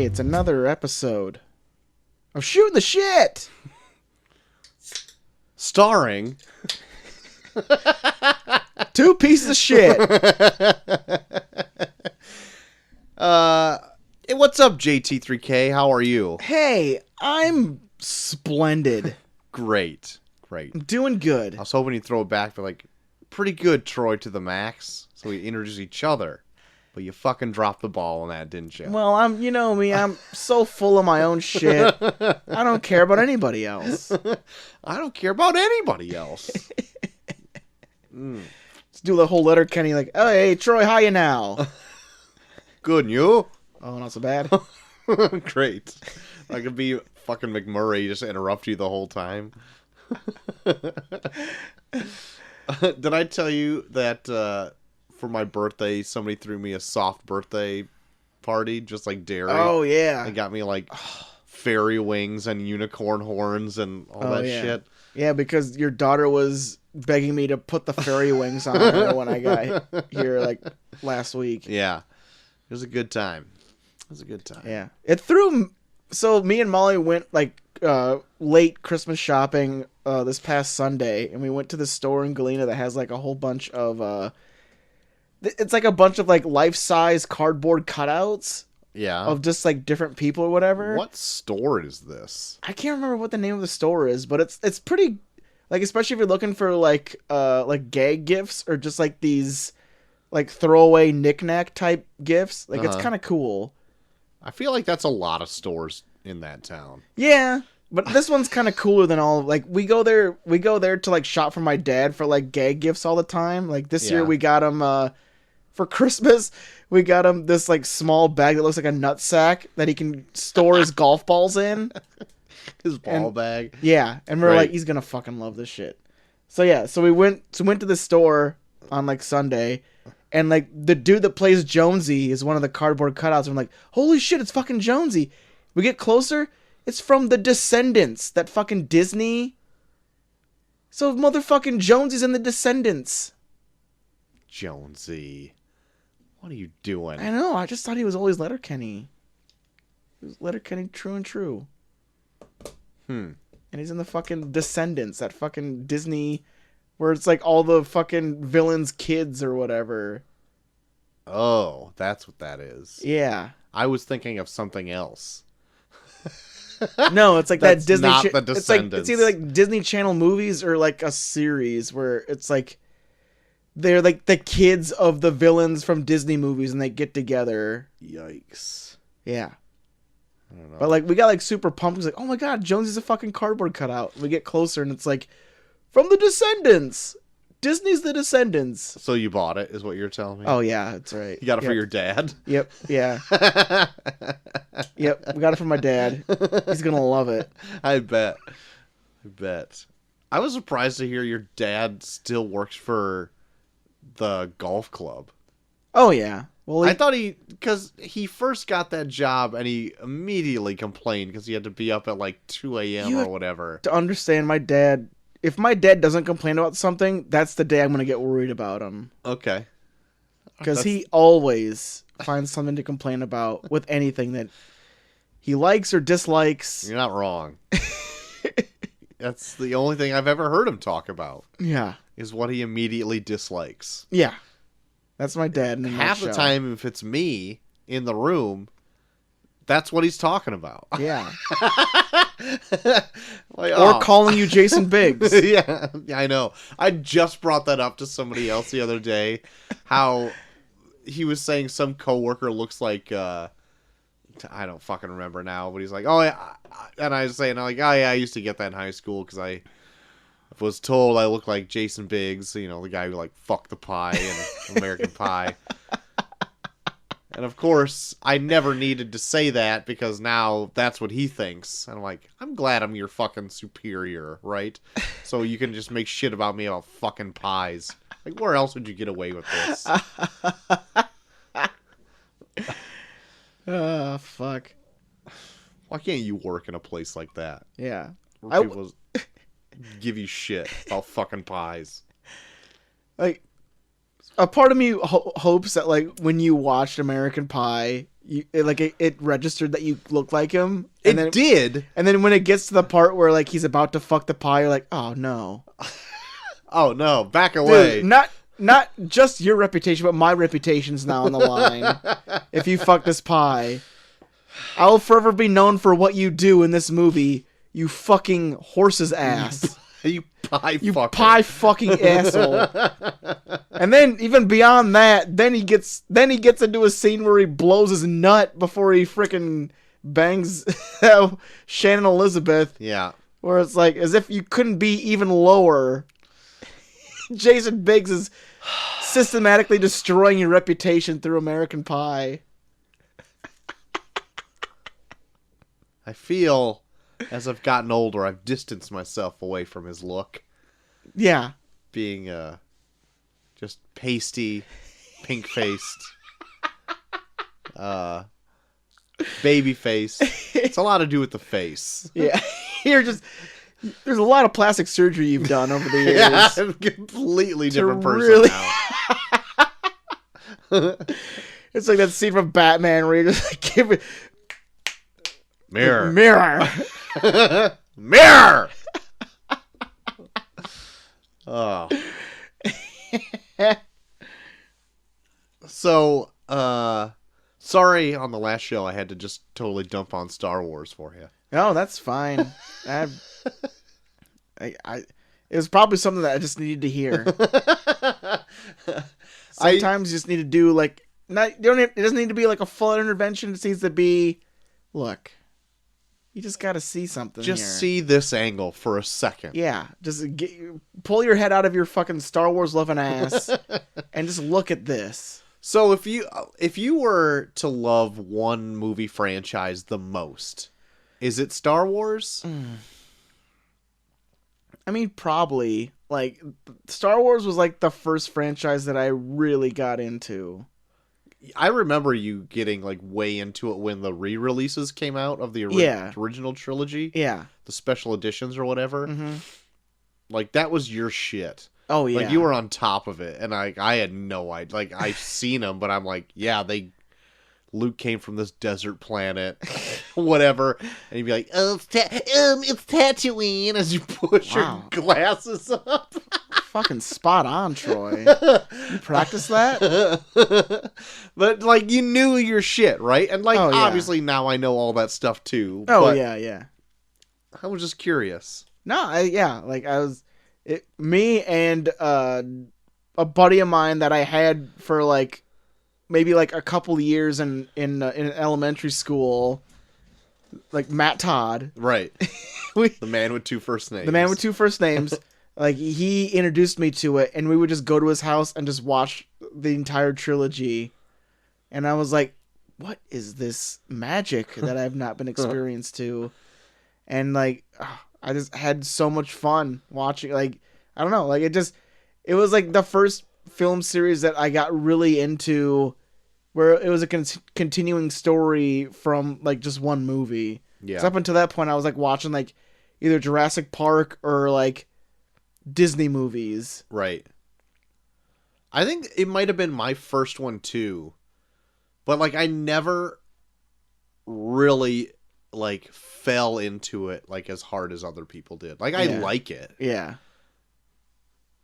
Hey, it's another episode of Shootin' the Shit! Starring... two pieces of shit! Hey, what's up, JT3K? How are you? Hey, I'm splendid. Great. I'm doing good. I was hoping you'd throw it back, but like, pretty good, Troy, to the max, so we introduce each other. But you fucking dropped the ball on that, didn't you? Well, you know me, I'm so full of my own shit. I don't care about anybody else. I don't care about anybody else. Let's do the whole letter Kenny like, oh, hey, Troy, how you now? Good, and you? Oh, not so bad. Great. I could be fucking McMurray, just interrupt you the whole time. Did I tell you that for my birthday, somebody threw me a soft birthday party, just like dairy? Oh, yeah. They got me like fairy wings and unicorn horns and all that shit. Yeah, because your daughter was begging me to put the fairy wings on her when I got here like last week. Yeah. It was a good time. Yeah. It threw... So me and Molly went like late Christmas shopping this past Sunday, and we went to the store in Galena that has like a whole bunch of... it's like a bunch of like life-size cardboard cutouts. Yeah. Of just like different people or whatever. What store is this? I can't remember what the name of the store is, but it's pretty... Like, especially if you're looking for like gag gifts or just like these like throwaway knick-knack type gifts. Like, it's kind of cool. I feel like that's a lot of stores in that town. Yeah, but this one's kind of cooler than all. Like, we go there to like shop for my dad for like gag gifts all the time. Like this year we got him for Christmas. We got him this like small bag that looks like a nutsack that he can store his golf balls in. His ball bag. Yeah, and we're like, he's gonna fucking love this shit. So yeah, so we went to the store on like Sunday. And, like, the dude that plays Jonesy is one of the cardboard cutouts. And I'm like, holy shit, it's fucking Jonesy. We get closer. It's from The Descendants. That fucking Disney. So, motherfucking Jonesy's in The Descendants. Jonesy. What are you doing? I know. I just thought he was always Letterkenny. He was Letterkenny true and true. And he's in the fucking Descendants. That fucking Disney... Where it's like all the fucking villains' kids or whatever. Oh, that's what that is. Yeah. I was thinking of something else. No, it's like that Disney. Not the Descendants. It's either like Disney Channel movies or like a series where it's like they're like the kids of the villains from Disney movies and they get together. Yikes. Yeah. I don't know. But like we got like super pumped. It's like, oh my god, Jonesy's a fucking cardboard cutout. We get closer and it's like. From The Descendants. Disney's The Descendants. So you bought it, is what you're telling me? Oh, yeah, that's right. You got it for your dad? Yep, yeah. Yep, we got it from my dad. He's going to love it. I bet. I was surprised to hear your dad still works for the golf club. Oh, yeah. Well, I thought because he first got that job and he immediately complained because he had to be up at like 2 a.m. or whatever. To understand, my dad... If my dad doesn't complain about something, that's the day I'm going to get worried about him. Okay. Because he always finds something to complain about with anything that he likes or dislikes. You're not wrong. That's the only thing I've ever heard him talk about. Yeah. Is what he immediately dislikes. Yeah. That's my dad. In Half the time, if it's me in the room, that's what he's talking about. Yeah. Like, or calling you Jason Biggs. Yeah, I know. I just brought that up to somebody else the other day. How he was saying some coworker looks like, I don't fucking remember now, but he's like, oh, yeah. And I was saying, I'm like, oh, yeah, I used to get that in high school because I was told I looked like Jason Biggs, you know, the guy who, like, fucked the pie in American Pie. And of course, I never needed to say that because now that's what he thinks. And I'm like, I'm glad I'm your fucking superior, right? So you can just make shit about me about fucking pies. Like, where else would you get away with this? Fuck. Why can't you work in a place like that? Yeah. Where people give you shit about fucking pies. Like, a part of me hopes that, like, when you watched American Pie, it registered that you look like him. And it did. And then when it gets to the part where like he's about to fuck the pie, you're like, oh no. Oh no, back away. Dude, not just your reputation, but my reputation's now on the line. If you fuck this pie, I'll forever be known for what you do in this movie. You fucking horse's ass. You pie fucking asshole. And then even beyond that, then he gets into a scene where he blows his nut before he freaking bangs Shannon Elizabeth. Yeah. Where it's like as if you couldn't be even lower. Jason Biggs is systematically destroying your reputation through American Pie. I feel, as I've gotten older, I've distanced myself away from his look. Yeah. Being, just pasty, pink-faced, baby-faced. It's a lot to do with the face. Yeah. There's a lot of plastic surgery you've done over the years. Yeah, I'm a completely different person now. It's like that scene from Batman where you just like give it mirror. Mirror. Oh. So, sorry on the last show I had to just totally dump on Star Wars for you. No, that's fine. It was probably something that I just needed to hear. Sometimes you just need to do like it doesn't need to be like a full intervention. It needs to be, look, you just got to see something. Just here. see this angle for a second. Yeah, just pull your head out of your fucking Star Wars loving ass and just look at this. So if you were to love one movie franchise the most, is it Star Wars? I mean, probably. Like, Star Wars was like the first franchise that I really got into. I remember you getting like way into it when the re-releases came out of the original trilogy. Yeah. The special editions or whatever. Mm-hmm. Like, that was your shit. Oh, yeah. Like, you were on top of it. And I had no idea. Like, I've seen them, but I'm like, yeah, Luke came from this desert planet, whatever, and you'd be like, "Oh, it's Tatooine," as you push your glasses up. Fucking spot on, Troy. You practice that? But like, you knew your shit, right? And like, obviously now I know all that stuff too. Oh but yeah. I was just curious. No, me and a buddy of mine that I had for like. Maybe like a couple years in elementary school, like Matt Todd. Right. The man with two first names. The man with two first names. Like, he introduced me to it, and we would just go to his house and just watch the entire trilogy. And I was like, what is this magic that I've not been experienced to? And like, I just had so much fun watching. Like, I don't know. Like, it was like the first film series that I got really into, where it was a continuing story from like just one movie. Yeah. 'Cause up until that point, I was like watching like either Jurassic Park or like Disney movies. Right. I think it might have been my first one too, but like I never really like fell into it like as hard as other people did. Like I like it. Yeah.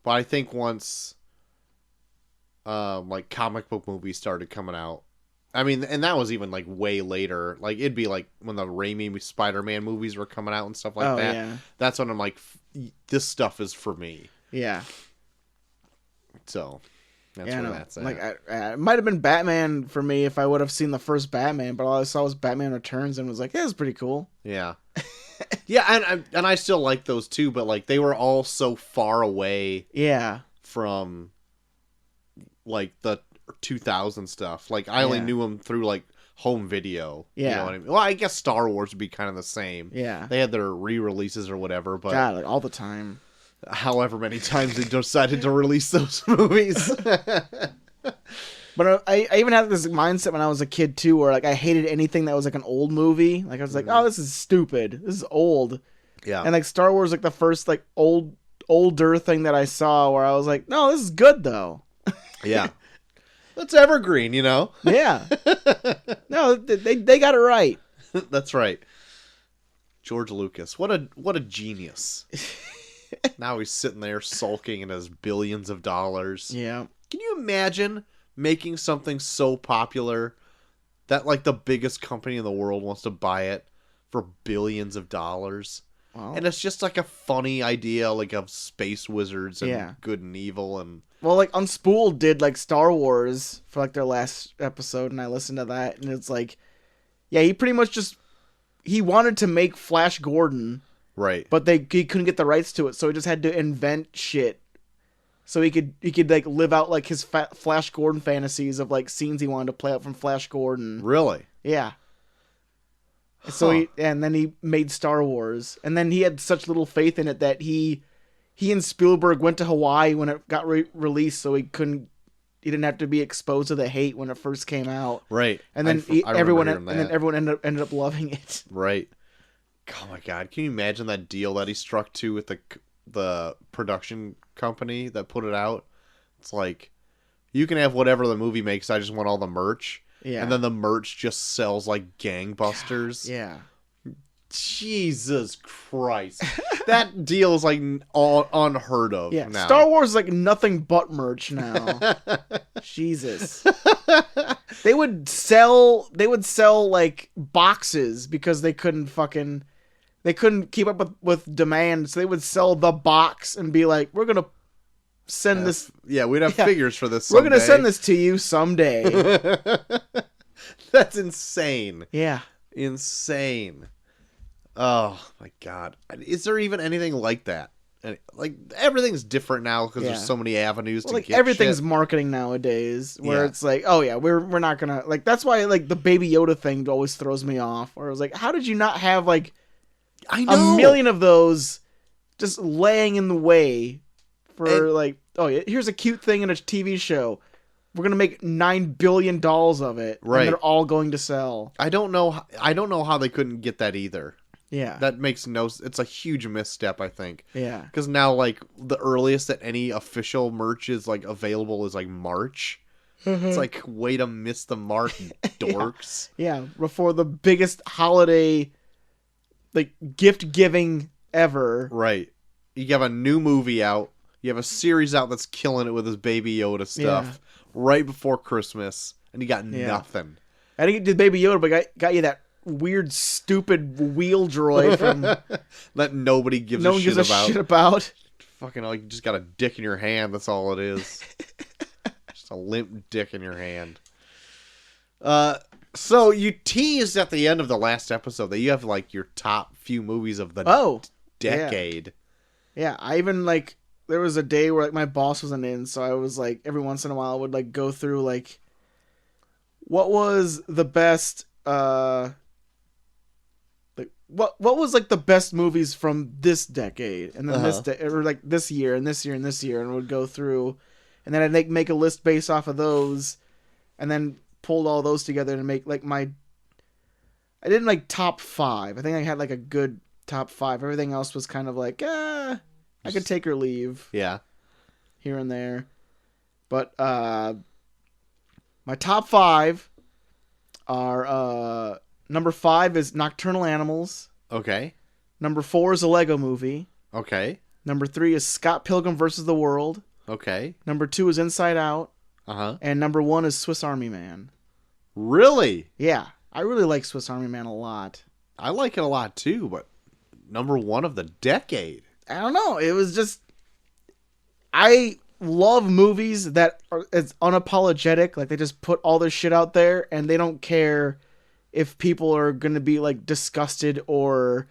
But I think once like comic book movies started coming out, I mean, and that was even like way later. Like it'd be like when the Raimi Spider-Man movies were coming out and stuff like that. Yeah. That's when I'm like, this stuff is for me. Yeah. So that's where that's at. Like it might have been Batman for me if I would have seen the first Batman, but all I saw was Batman Returns and was like, yeah, it's pretty cool. Yeah. Yeah, and I still like those too, but like they were all so far away. Yeah. From like the 2000 stuff. Like I only knew them through like home video. Yeah. You know what I mean? Well, I guess Star Wars would be kind of the same. Yeah. They had their re-releases or whatever, but God, like all the time. However many times they decided to release those movies. But I even had this mindset when I was a kid too, where like I hated anything that was like an old movie. Like I was like, oh, this is stupid. This is old. Yeah. And like Star Wars, like the first like older thing that I saw, where I was like, no, this is good though. Yeah. That's evergreen, you know? Yeah. No, they got it right. That's right. George Lucas. What a genius. Now he's sitting there sulking in his billions of dollars. Yeah. Can you imagine making something so popular that like the biggest company in the world wants to buy it for billions of dollars? Well, And it's just like a funny idea like of space wizards and Yeah. good and evil and well, like Unspooled did like Star Wars for like their last episode, and I listened to that, and it's like, yeah, he pretty much just he wanted to make Flash Gordon, right. but he couldn't get the rights to it, so he just had to invent shit. So he could like live out like his Flash Gordon fantasies of like scenes he wanted to play out from Flash Gordon. Really? Yeah. So and then he made Star Wars, and then he had such little faith in it that he and Spielberg went to Hawaii when it got released, so he didn't have to be exposed to the hate when it first came out. Right. And then everyone ended up loving it. Right. Oh my God! Can you imagine that deal that he struck to with the production company that put it out? It's like, you can have whatever the movie makes. I just want all the merch. Yeah. And then the merch just sells like gangbusters. Yeah. Jesus Christ. That deal is like all unheard of Yeah. now. Star Wars is like nothing but merch now. Jesus. They would sell like boxes because they couldn't keep up with demand, so they would sell the box and be like, we're gonna send this. Yeah, we'd have figures for this We're someday. gonna send this to you someday. That's insane. Yeah. Insane. Oh my God. Is there even anything like that? Like, everything's different now because there's so many avenues to like get everything's shit. marketing nowadays, where it's like, oh yeah, we're not gonna like. That's why like the Baby Yoda thing always throws me off. Where I was like, how did you not have like I know. a million of those just laying in the way for like, oh yeah, here's a cute thing in a TV show. We're gonna make $9 billion of it, right? And they're all going to sell. I don't know how they couldn't get that either. Yeah, that makes no. It's a huge misstep, I think. Yeah, because now like the earliest that any official merch is like available is like March. It's like, way to miss the mark, dorks. Yeah, before the biggest holiday, like gift giving ever. Right. You have a new movie out. You have a series out that's killing it with his Baby Yoda stuff right before Christmas, and you got nothing. I think it did Baby Yoda, but got you that weird, stupid wheel droid from that nobody gives no one gives a shit about. Fucking, you just got a dick in your hand. That's all it is. Just a limp dick in your hand. So you teased at the end of the last episode that you have like your top few movies of the decade. Yeah, I even like there was a day where like my boss wasn't in, so I was like every once in a while I would like go through like what was the best like what was like the best movies from this decade, and then or like this year and this year and this year, and would go through, and then I'd make a list based off of those, and then pulled all those together to make like I didn't like top 5. I think I had like a good top 5. Everything else was kind of like I could take or leave. Yeah. Here and there. But my top 5 are number 5 is Nocturnal Animals. Okay. Number 4 is a Lego Movie. Okay. Number 3 is Scott Pilgrim vs. the World. Okay. Number 2 is Inside Out. Uh-huh. And number 1 is Swiss Army Man. Really? Yeah. I really like Swiss Army Man a lot. I like it a lot too, but number 1 of the decade. I don't know. It was just... I love movies that are as unapologetic. Like, they just put all their shit out there, and they don't care if people are going to be, like, disgusted or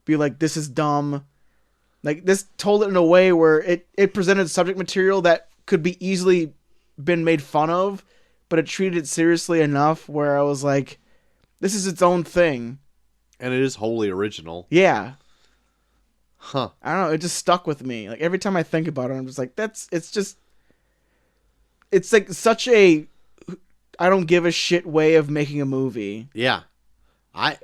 be like, this is dumb. Like, this told it in a way where it presented subject material that could be easily been made fun of, but it treated it seriously enough where I was like, this is its own thing. And it is wholly original. Yeah. Huh. I don't know, it just stuck with me. Like, every time I think about it, I'm just like, it's like such a I don't give a shit way of making a movie. Yeah. I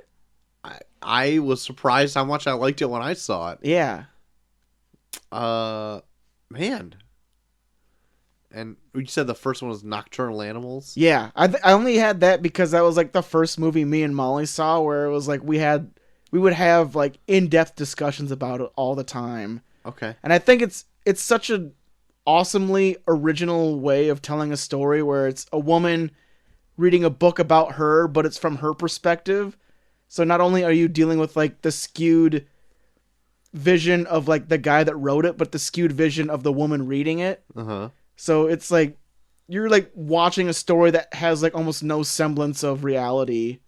was surprised how much I liked it when I saw it. Yeah. Man. And you said the first one was Nocturnal Animals? Yeah, I only had that because that was like the first movie me and Molly saw where it was like we would have like in-depth discussions about it all the time. Okay. And I think it's such a awesomely original way of telling a story where it's a woman reading a book about her, but it's from her perspective. So not only are you dealing with like the skewed vision of like the guy that wrote it, but the skewed vision of the woman reading it. Uh-huh. So it's like you're like watching a story that has like almost no semblance of reality.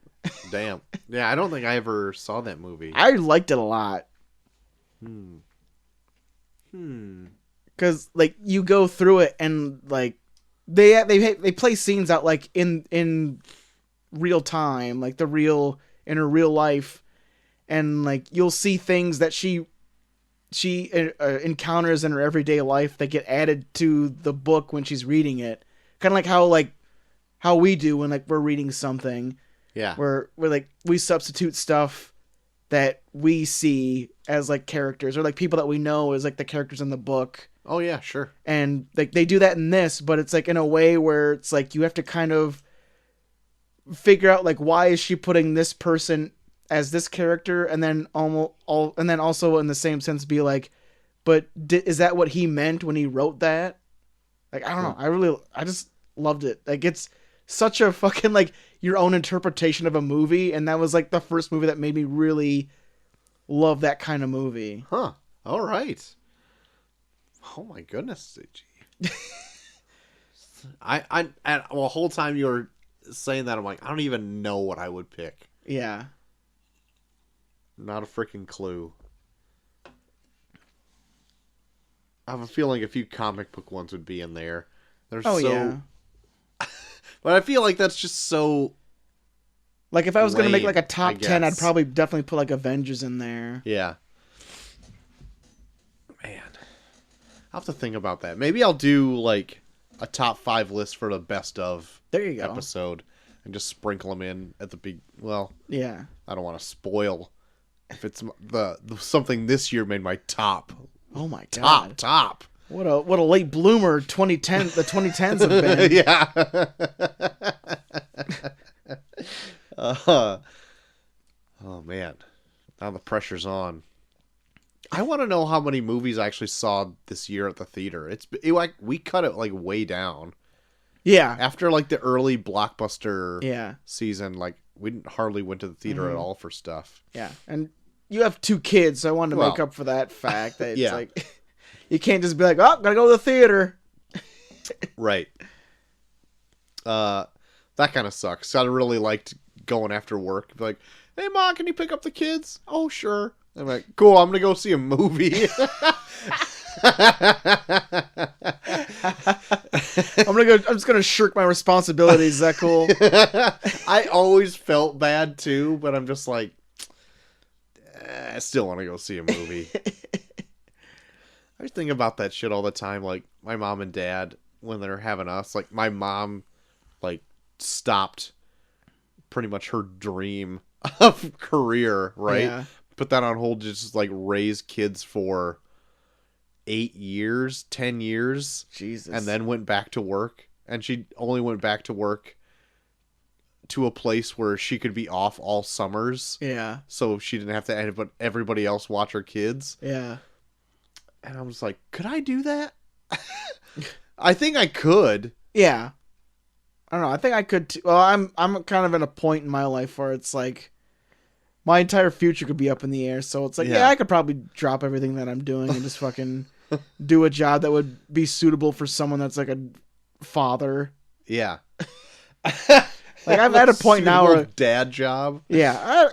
Damn. Yeah, I don't think I ever saw that movie. I liked it a lot. Cuz like you go through it and like they play scenes out like in real time, like in her real life, and like you'll see things that she encounters in her everyday life that get added to the book when she's reading it. Kind of like how we do when like we're reading something. Yeah. Where like we substitute stuff that we see as like characters or like people that we know as like the characters in the book. Oh yeah, sure. And like they do that in this, but it's like in a way where it's like you have to kind of figure out like why is she putting this person as this character, and then and then also in the same sense be like, but is that what he meant when he wrote that? Like I don't know. I just loved it. Like it's such a fucking like your own interpretation of a movie, and that was like the first movie that made me really love that kind of movie. Huh. All right. Oh my goodness, CG. The whole time you were saying that, I'm like, I don't even know what I would pick. Yeah. Not a freaking clue. I have a feeling a few comic book ones would be in there. They're yeah. But I feel like that's just so... Like, if I was going to make, like, a top 10, guess. I'd probably definitely put, like, Avengers in there. Yeah. Man. I'll have to think about that. Maybe I'll do, like, a top 5 list for the best of there you go. episode. And just sprinkle them in at the big... Well, yeah. I don't want to spoil... If it's the something this year made my top. Oh my god. Top. What a late bloomer the 2010s have been. Yeah. Oh man. Now the pressure's on. I want to know how many movies I actually saw this year at the theater. Like we cut it like way down. Yeah. After like the early blockbuster season, like we hardly went to the theater at all for stuff. Yeah. And you have 2 kids, so I wanted to make up for that fact that it's like you can't just be like, oh, gotta go to the theater. Right. That kind of sucks. I really liked going after work. Be like, hey, Mom, can you pick up the kids? Oh, sure. I'm like, cool, I'm going to go see a movie. I'm just going to shirk my responsibilities. Is that cool? I always felt bad, too, but I'm just like, I still want to go see a movie. I was thinking about that shit all the time. Like, my mom and dad, when they're having us, like, my mom, like, stopped pretty much her dream of career, right? Yeah. Put that on hold, just, like, raise kids for 8 years, 10 years. Jesus. And then went back to work. And she only went back to work to a place where she could be off all summers. Yeah. So she didn't have to but everybody else watch her kids. Yeah. And I was like, could I do that? I think I could. Yeah. I don't know. I think I could too. Well, I'm kind of in a point in my life where it's like my entire future could be up in the air. So it's like, yeah I could probably drop everything that I'm doing and just fucking do a job that would be suitable for someone that's like a father. Yeah. Like I'm at a point now where dad job. Yeah,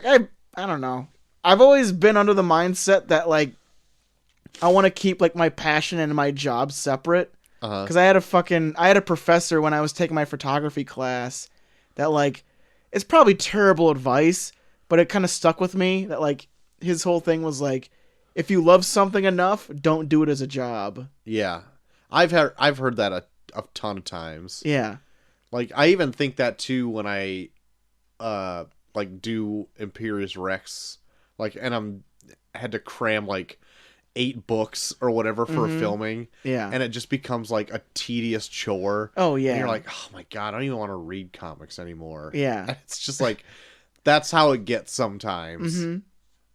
I don't know. I've always been under the mindset that like I want to keep like my passion and my job separate. Because I had a professor when I was taking my photography class that like it's probably terrible advice, but it kind of stuck with me. That like his whole thing was like, if you love something enough, don't do it as a job. Yeah, I've heard that a ton of times. Yeah. Like, I even think that, too, when I, like, do Imperious Rex. Like, and had to cram, like, 8 books or whatever for filming. Yeah. And it just becomes like a tedious chore. Oh, yeah. And you're like, oh my God, I don't even want to read comics anymore. Yeah. It's just like, that's how it gets sometimes. Mm-hmm.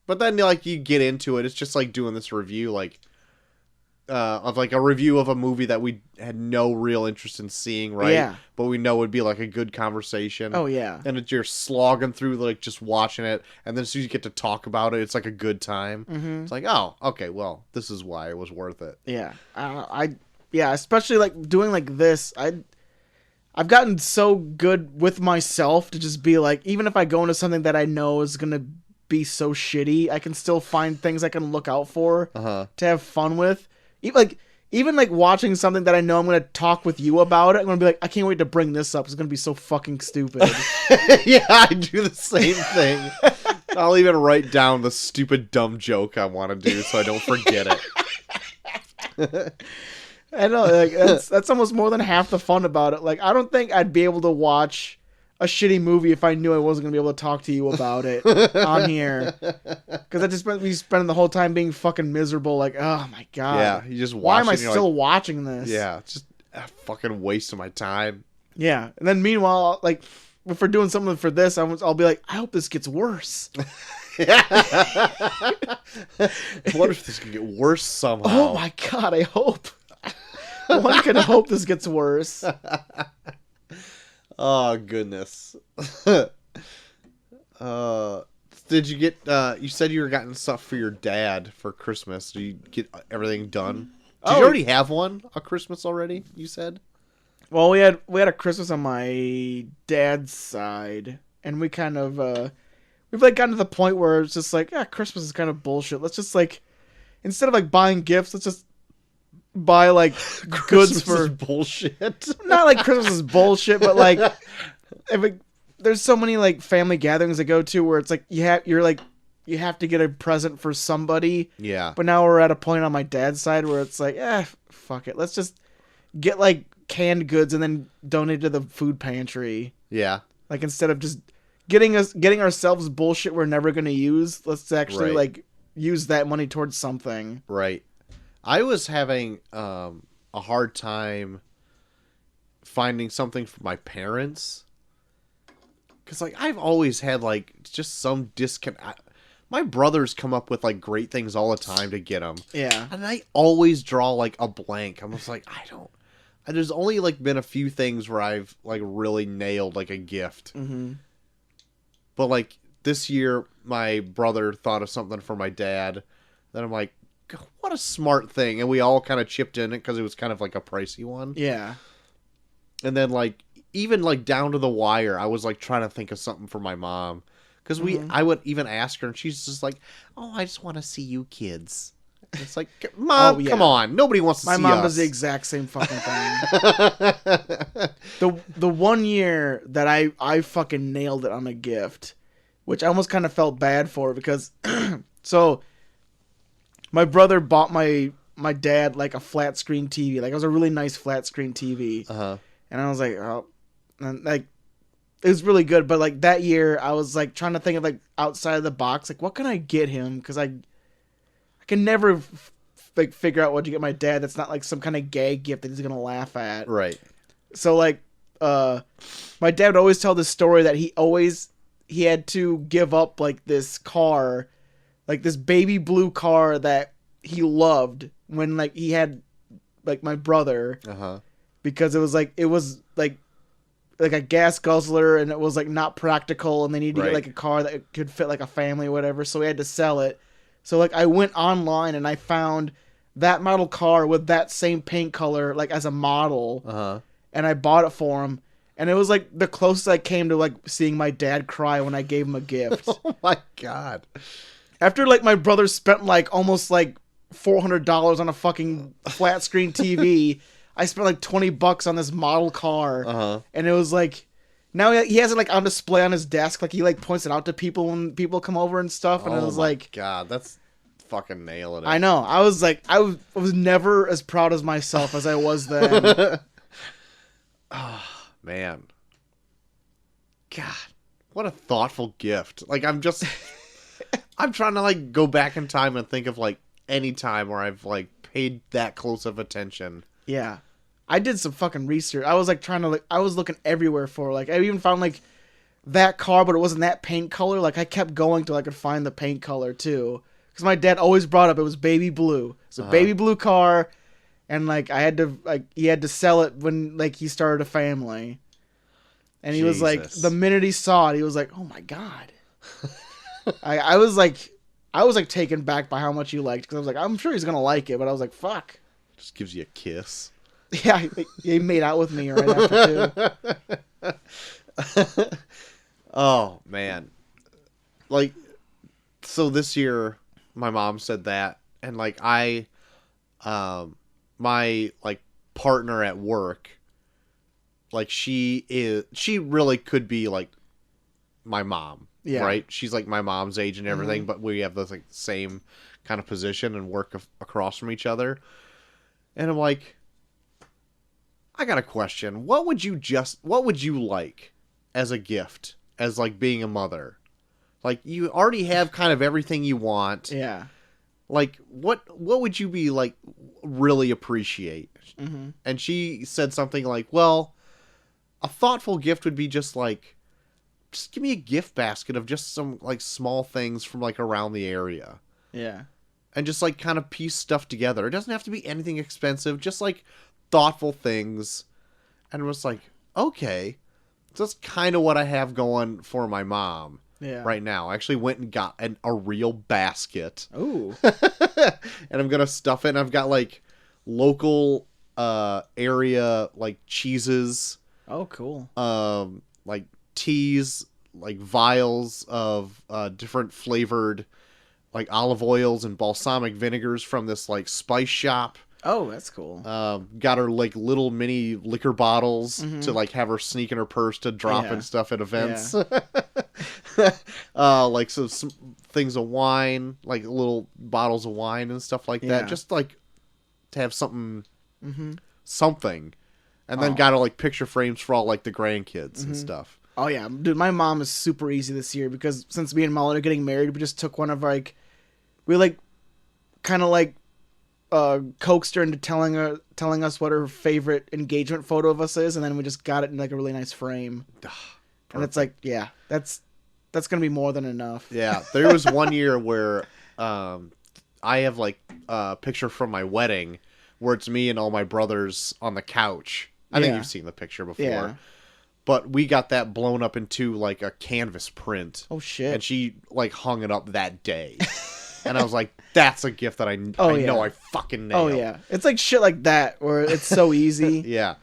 But then like you get into it, it's just like doing this review, like, of like a review of a movie that we had no real interest in seeing, right? Yeah. But we know would be like a good conversation. Oh, yeah. And you're slogging through like just watching it, and then as soon as you get to talk about it, it's like a good time. Mm-hmm. It's like, oh, okay, well, this is why it was worth it. Yeah. Yeah, especially like doing like this, I've gotten so good with myself to just be like, even if I go into something that I know is gonna be so shitty, I can still find things I can look out for to have fun with. Even like watching something that I know I'm gonna talk with you about it, I'm gonna be like, I can't wait to bring this up. It's gonna be so fucking stupid. Yeah, I do the same thing. I'll even write down the stupid dumb joke I want to do so I don't forget it. I know, like that's almost more than half the fun about it. Like, I don't think I'd be able to watch a shitty movie if I knew I wasn't gonna be able to talk to you about it on here, because I just be spending the whole time being fucking miserable. Like, oh my God, yeah, you just why am I still like, watching this? Yeah, it's just a fucking waste of my time. Yeah, and then meanwhile, like, if we're doing something for this, I'll be like, I hope this gets worse. What if this could get worse somehow? Oh my God, I hope. One can hope this gets worse. Oh goodness. Did you get you said you were getting stuff for your dad for Christmas. Did you get everything done? Did you already have a Christmas already, you said? Well, we had a Christmas on my dad's side, and we kind of we've like gotten to the point where it's just like, Christmas is kind of bullshit. Let's just like, instead of like buying gifts, let's just buy like goods for bullshit. Not like Christmas is bullshit, but like there's so many like family gatherings I go to where it's like you have to get a present for somebody. Yeah. But now we're at a point on my dad's side where it's like, fuck it. Let's just get like canned goods and then donate to the food pantry. Yeah. Like, instead of just getting ourselves bullshit we're never going to use, let's actually like use that money towards something. Right. I was having a hard time finding something for my parents. Because, like, I've always had, like, just some disconnect. My brothers come up with, like, great things all the time to get them. Yeah. And I always draw, like, a blank. I'm just like, I don't. There's only, like, been a few things where I've, like, really nailed, like, a gift. Mm-hmm. But, like, this year, my brother thought of something for my dad. Then I'm like, what a smart thing. And we all kind of chipped in it because it was kind of, like, a pricey one. Yeah. And then, like, even, like, down to the wire, I was, like, trying to think of something for my mom. Because I would even ask her, and she's just like, oh, I just want to see you kids. And it's like, Mom, come on. Nobody wants to see us. My mom does the exact same fucking thing. The 1 year that I fucking nailed it on a gift, which I almost kind of felt bad for, because, so, my brother bought my dad, like, a flat screen TV. Like, it was a really nice flat screen TV. Uh-huh. And I was like, oh, and like, it was really good. But like that year, I was like trying to think of like outside of the box, like what can I get him? Because I can never like figure out what to get my dad. That's not like some kind of gag gift that he's gonna laugh at. Right. So like, my dad would always tell this story that he had to give up like this car, like this baby blue car that he loved when like he had like my brother. Uh-huh. Because it was like a gas guzzler, and it was like not practical, and they needed to get like a car that could fit like a family or whatever, so we had to sell it. So like I went online and I found that model car with that same paint color like as a model, and I bought it for him, and it was like the closest I came to like seeing my dad cry when I gave him a gift. Oh my God. After like my brother spent like almost like $400 on a fucking flat screen TV. I spent like $20 on this model car, and it was like, now he has it like on display on his desk. Like he like points it out to people when people come over and stuff. And it was like, God, that's fucking nailing it. I know. I was like, I was never as proud of myself as I was then. Oh man, God, what a thoughtful gift. Like I'm trying to like go back in time and think of like any time where I've like paid that close of attention. Yeah. I did some fucking research. I was like trying to like, I was looking everywhere for like, I even found like that car, but it wasn't that paint color. Like I kept going till I could find the paint color too. Because my dad always brought up it was baby blue. It's a baby blue car. And like I had to, like, he had to sell it when like he started a family. And he was like, the minute he saw it, he was like, oh my God. I was like taken back by how much he liked. Because I was like, I'm sure he's going to like it. But I was like, fuck. Just gives you a kiss. Yeah, he made out with me right after too. Oh man, like, so this year my mom said that, and like my like partner at work, like she really could be like my mom, right? She's like my mom's age and everything, but we have the like same kind of position and work across from each other, and I'm like, I got a question. What would you like as a gift, as like being a mother? Like you already have kind of everything you want. Yeah. Like what would you be like really appreciate? Mm-hmm. And she said something like, well, a thoughtful gift would be just give me a gift basket of just some like small things from like around the area. Yeah. And just like kind of piece stuff together. It doesn't have to be anything expensive, just like thoughtful things. And it was like, okay, so that's kind of what I have going for my mom right now. I actually went and got a real basket. Ooh. And I'm gonna stuff it, and I've got like local area like cheeses. Oh, cool. Like teas, like vials of different flavored like olive oils and balsamic vinegars from this like spice shop. Oh, that's cool. Got her like little mini liquor bottles to like have her sneak in her purse to drop and stuff at events. Like some things of wine, like little bottles of wine and stuff like that. Just like to have something, something. And then got her like picture frames for all like the grandkids and stuff. Oh yeah, dude, my mom is super easy this year because since me and Molly are getting married, we just took one of like, we like, kind of like, coaxed her into telling us what her favorite engagement photo of us is, and then we just got it in like a really nice frame. And it's like, yeah, that's gonna be more than enough. Yeah, there was one year where I have like a picture from my wedding where it's me and all my brothers on the couch. I think you've seen the picture before. Yeah. But we got that blown up into like a canvas print. Oh shit. And she like hung it up that day. And I was like, that's a gift that I know I fucking nailed. Oh yeah. It's like shit like that where it's so easy. Yeah.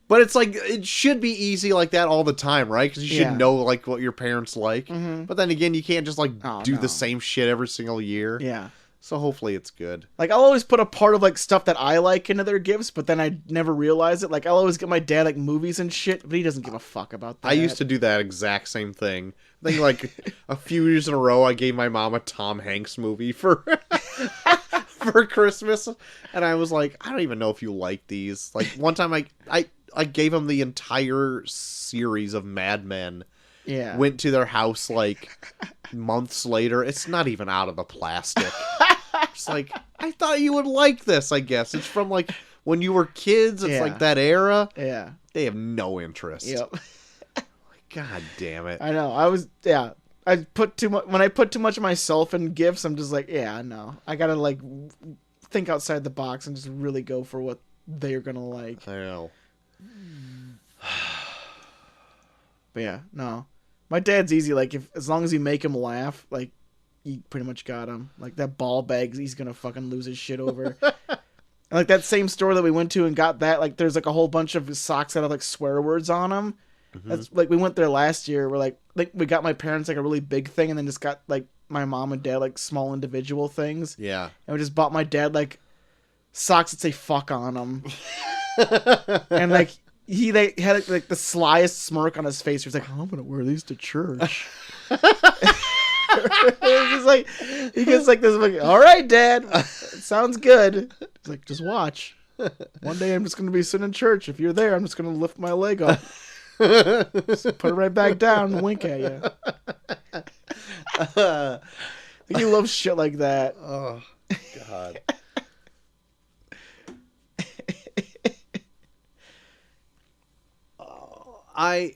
But it's like, it should be easy like that all the time, right? Because you should know like what your parents like. But then again, you can't just like do the same shit every single year. Yeah. So hopefully it's good. Like I'll always put a part of like stuff that I like into their gifts, but then I never realize it. Like I'll always get my dad like movies and shit, but he doesn't give a fuck about that. I used to do that exact same thing. I think like a few years in a row, I gave my mom a Tom Hanks movie for for Christmas, and I was like, I don't even know if you like these. Like one time, I gave him the entire series of Mad Men. Yeah. Went to their house like months later. It's not even out of the plastic. It's like, I thought you would like this, I guess. It's from like when you were kids. It's like that era. Yeah. They have no interest. Yep. God damn it. I know. I put too much, when I put too much of myself in gifts, I'm just like, yeah, no. I gotta like think outside the box and just really go for what they're gonna like. I know. But yeah, no. My dad's easy. Like, as long as you make him laugh, like, you pretty much got him. Like, that ball bag, he's gonna fucking lose his shit over. And, like, that same store that we went to and got that, like, there's, like, a whole bunch of socks that have, like, swear words on them. That's, like, we went there last year. We're, like, we got my parents, like, a really big thing, and then just got, like, my mom and dad, like, small individual things. Yeah. And we just bought my dad, like, socks that say fuck on them. And, like, he had like the slyest smirk on his face. He was like, I'm gonna wear these to church. He's like, he gets like this, like, all right, Dad, sounds good. He's like, just watch. One day I'm just gonna be sitting in church. If you're there, I'm just gonna lift my leg up, just put it right back down, and wink at you. He loves shit like that. God. I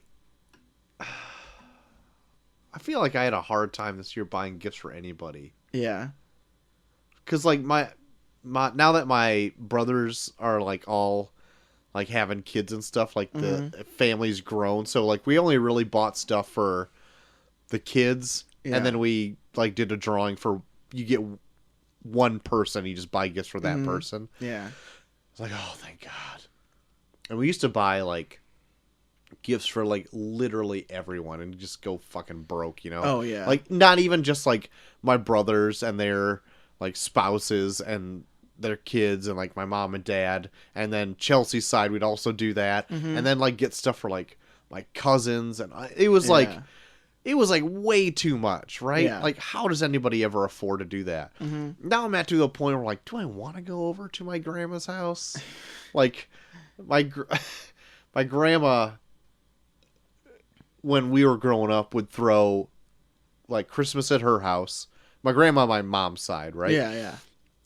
feel like I had a hard time this year buying gifts for anybody. Yeah. Because, like, my now that my brothers are, like, all, like, having kids and stuff, like, the family's grown. So, like, we only really bought stuff for the kids. Yeah. And then we, like, did a drawing for, you get one person, you just buy gifts for that person. Yeah. It's like, oh, thank God. And we used to buy, like, gifts for, like, literally everyone and just go fucking broke, you know? Oh, yeah. Like, not even just, like, my brothers and their, like, spouses and their kids and, like, my mom and dad. And then Chelsea's side, we'd also do that. And then, like, get stuff for, like, my cousins. And it was, like, way too much, right? Yeah. Like, how does anybody ever afford to do that? Now I'm to the point where, like, do I want to go over to my grandma's house? Like, my grandma, when we were growing up, would throw, like, Christmas at her house. My grandma, my mom's side, right? Yeah, yeah.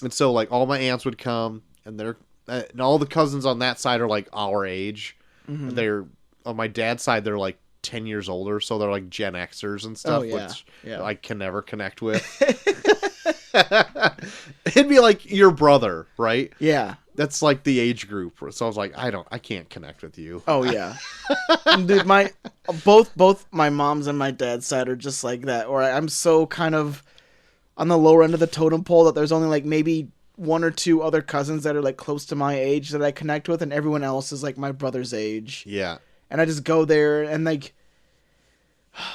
And so, like, all my aunts would come, and and all the cousins on that side are, like, our age. They're, on my dad's side, they're, like, 10 years older, so they're, like, Gen Xers and stuff, which I can never connect with. It'd be, like, your brother, right? Yeah. That's, like, the age group. So I was like, I can't connect with you. Oh, yeah. Dude, both my mom's and my dad's side are just like that, or I'm so kind of on the lower end of the totem pole that there's only, like, maybe one or two other cousins that are, like, close to my age that I connect with, and everyone else is, like, my brother's age. Yeah. And I just go there, and, like,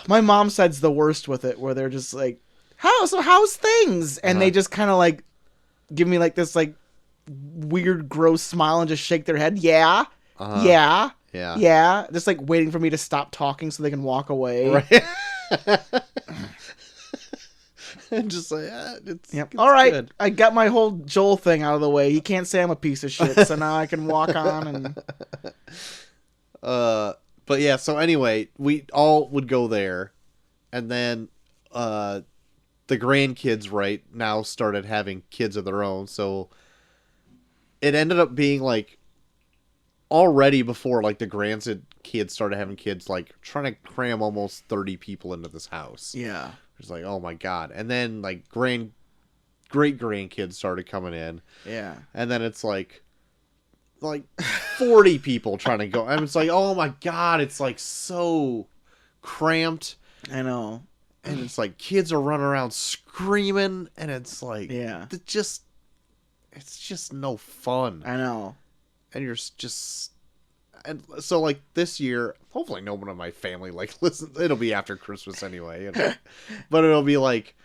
my mom's side's the worst with it, where they're just like, how's things? And they just kind of, like, give me, like, this, like, weird, gross smile and just shake their head. Yeah. Yeah. Yeah. Yeah. Just, like, waiting for me to stop talking so they can walk away. Right. And just like, it's all right. good. I got my whole Joel thing out of the way. He can't say I'm a piece of shit, so now I can walk on and... But yeah, so anyway, we all would go there, and then the grandkids right now started having kids of their own, so it ended up being like already before like the grandkids started having kids, like trying to cram almost 30 people into this house. Yeah. It's like, oh my God. And then like great grandkids started coming in. Yeah. And then it's like 40 people trying to go. And it's like, oh my God, it's like so cramped. I know. And it's like kids are running around screaming, and it's like, it's just no fun. I know. And you're just, and so like this year, hopefully no one in my family like listens. It'll be after Christmas anyway, you know? But it'll be like,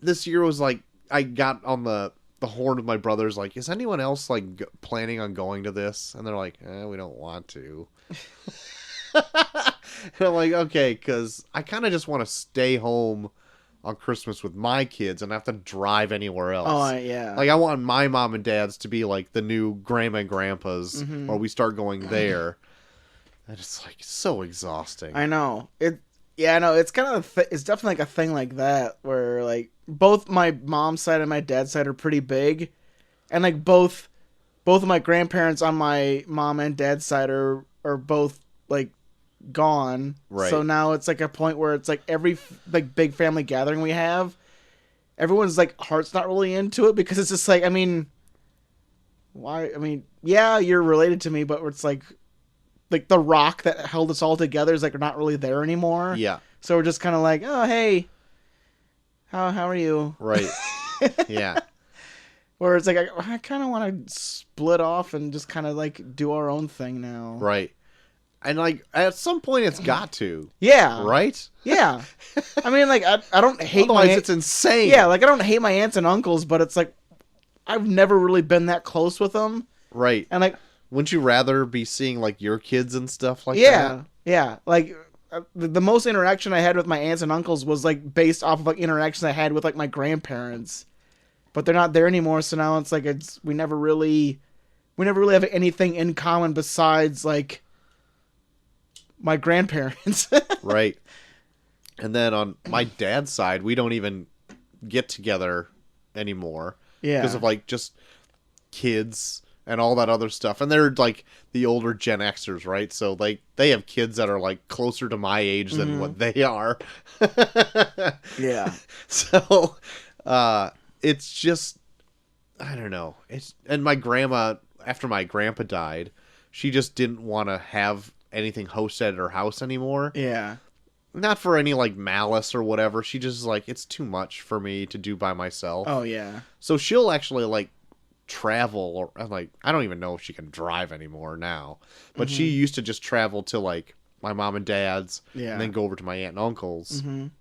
this year was like, I got on the horn of my brothers, like, is anyone else like planning on going to this? And they're like, we don't want to. And I'm like, okay, because I kind of just want to stay home on Christmas with my kids and not have to drive anywhere else. Oh, yeah. Like, I want my mom and dad's to be like the new grandma and grandpas, or we start going there. And it's like so exhausting. I know. I know. It's kind of it's definitely like a thing like that where like both my mom's side and my dad's side are pretty big, and like both of my grandparents on my mom and dad's side are both like gone. Right. So now it's like a point where it's like every like big family gathering we have, everyone's like heart's not really into it because it's just like, I mean, why? I mean, yeah, you're related to me, but it's like the rock that held us all together is like not really there anymore. Yeah. So we're just kind of like, oh hey, how are you? Right. Yeah. Where it's like I kind of want to split off and just kind of like do our own thing now. Right. And like at some point it's got to. Yeah. Right? Yeah. I mean, like I don't hate Otherwise my it's insane. Yeah, like I don't hate my aunts and uncles, but it's like I've never really been that close with them. Right. And like, wouldn't you rather be seeing like your kids and stuff like that? Yeah. Yeah. Like the most interaction I had with my aunts and uncles was like based off of like interactions I had with like my grandparents. But they're not there anymore, so now it's like we never really have anything in common besides like my grandparents. Right. And then on my dad's side, we don't even get together anymore. Yeah. Because of like just kids and all that other stuff. And they're like the older Gen Xers, right? So like they have kids that are like closer to my age than what they are. Yeah. So it's just, I don't know. And my grandma, after my grandpa died, she just didn't want to have anything hosted at her house anymore. Yeah. Not for any like malice or whatever. She just like, it's too much for me to do by myself. Oh yeah. So she'll actually like travel, or like, I don't even know if she can drive anymore now, but she used to just travel to like my mom and dad's, and then go over to my aunt and uncle's, and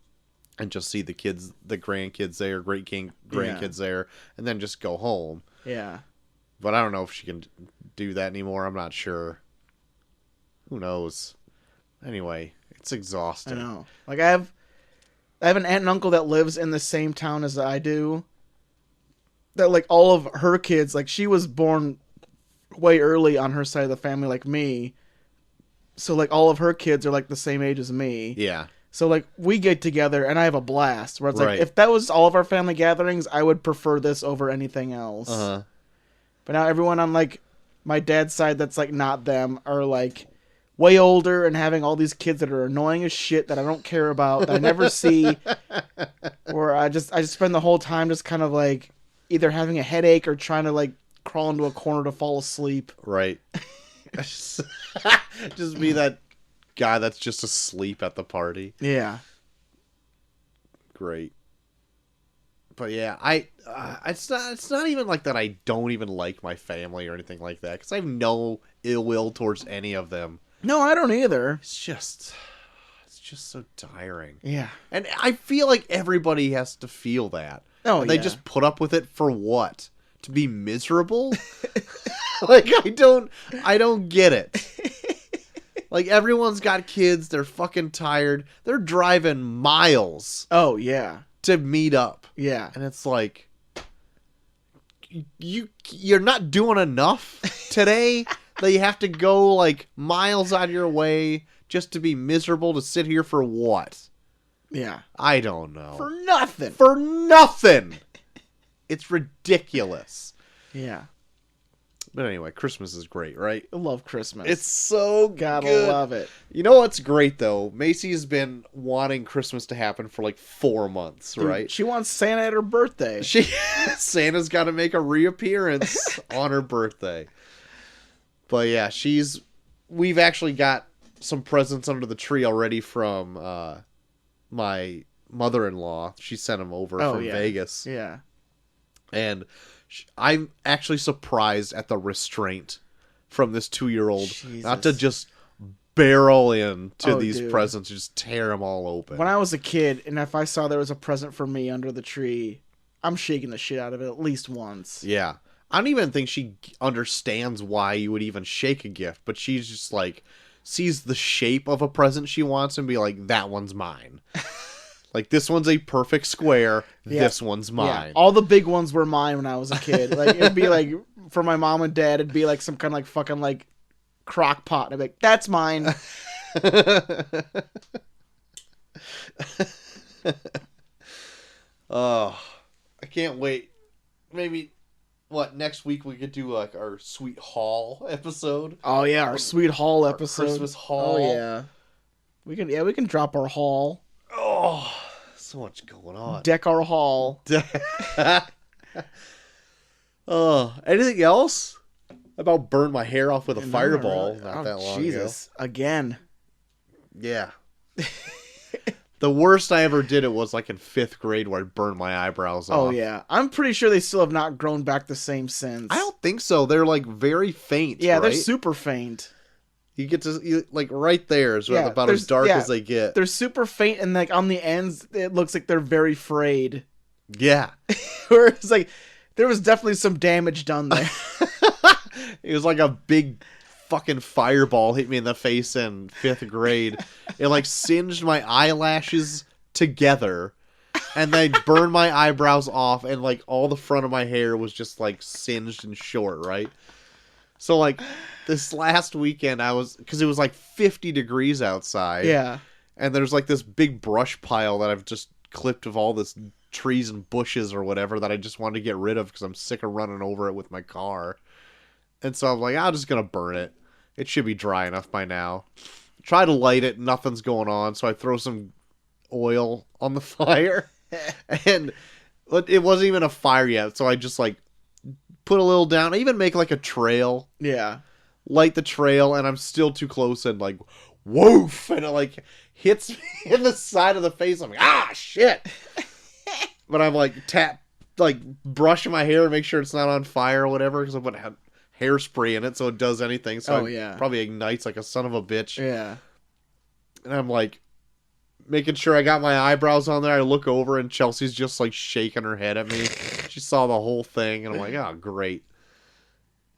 just see the kids, the grandkids there, grandkids there, and then just go home. Yeah. But I don't know if she can do that anymore. I'm not sure. Who knows? Anyway, it's exhausting. I know. Like I have an aunt and uncle that lives in the same town as I do. That like all of her kids, like she was born way early on her side of the family, like me. So like all of her kids are like the same age as me. Yeah. So like we get together and I have a blast. Where it's Right. like if that was all of our family gatherings, I would prefer this over anything else. Uh-huh. But now everyone on like my dad's side that's like not them are like way older and having all these kids that are annoying as shit that I don't care about, that I never see. Or I just spend the whole time just kind of like either having a headache or trying to like crawl into a corner to fall asleep. Right. Just be that guy that's just asleep at the party. Yeah. Great. But yeah, it's not even like that I don't even like my family or anything like that, because I have no ill will towards any of them. No, I don't either. It's just so tiring. Yeah. And I feel like everybody has to feel that. Oh, and they yeah. just put up with it for what? To be miserable? Like I don't get it. Like everyone's got kids, they're fucking tired. They're driving miles Oh, yeah. to meet up. Yeah. And it's like you're not doing enough today that you have to go like miles out of your way just to be miserable to sit here for what? Yeah. I don't know. For nothing. For nothing. It's ridiculous. Yeah. But anyway, Christmas is great, right? I love Christmas. It's so Gotta good. love it. You know what's great, though? Macy's been wanting Christmas to happen for like 4 months, Dude, right? she wants Santa at her birthday. Santa's got to make a reappearance on her birthday. But yeah, we've actually got some presents under the tree already from my mother-in-law. She sent them over from Vegas. Yeah. And I'm actually surprised at the restraint from this 2-year-old not to just barrel in to these presents, just tear them all open. When I was a kid, and if I saw there was a present for me under the tree, I'm shaking the shit out of it at least once. Yeah. I don't even think she understands why you would even shake a gift, but she's just like, sees the shape of a present she wants and be like, that one's mine. Like, this one's a perfect square. Yeah. This one's mine. Yeah. All the big ones were mine when I was a kid. Like, it'd be like, for my mom and dad, it'd be like some kind of like fucking like crock pot. And I'd be like, that's mine. Oh, I can't wait. Maybe, next week we could do like our sweet haul episode. Oh, yeah, our sweet haul episode. Christmas haul. Oh, yeah. We can drop our haul. Oh, so much going on. Deck our hall. Oh, anything else? About burned my hair off with a fireball not that long Jesus. Ago. Again. Yeah. The worst I ever did it was like in 5th grade where I burned my eyebrows off. Oh, yeah. I'm pretty sure they still have not grown back the same since. I don't think so. They're like very faint. Yeah, right? They're super faint. You get to, like, right there is about as dark as they get. They're super faint, and, like, on the ends, it looks like they're very frayed. Yeah. Whereas, like, there was definitely some damage done there. It was like a big fucking fireball hit me in the face in 5th grade. It, like, singed my eyelashes together, and then burned my eyebrows off, and, like, all the front of my hair was just, like, singed and short, right? So, like, this last weekend, because it was like 50 degrees outside. Yeah. And there's like this big brush pile that I've just clipped of all this trees and bushes or whatever that I just wanted to get rid of because I'm sick of running over it with my car. And so I'm like, I'm just going to burn it. It should be dry enough by now. Try to light it. Nothing's going on. So I throw some oil on the fire. And it wasn't even a fire yet. So I just like put a little down. I even make like a trail. Yeah. Light the trail. And I'm still too close and like, woof. And it like hits me in the side of the face. I'm like, ah, shit. But I'm like, brushing my hair and make sure it's not on fire or whatever. Because I put hairspray in it so it does anything. So it probably ignites like a son of a bitch. Yeah. And I'm like making sure I got my eyebrows on there. I look over and Chelsea's just like shaking her head at me. She saw the whole thing and I'm like, oh, great.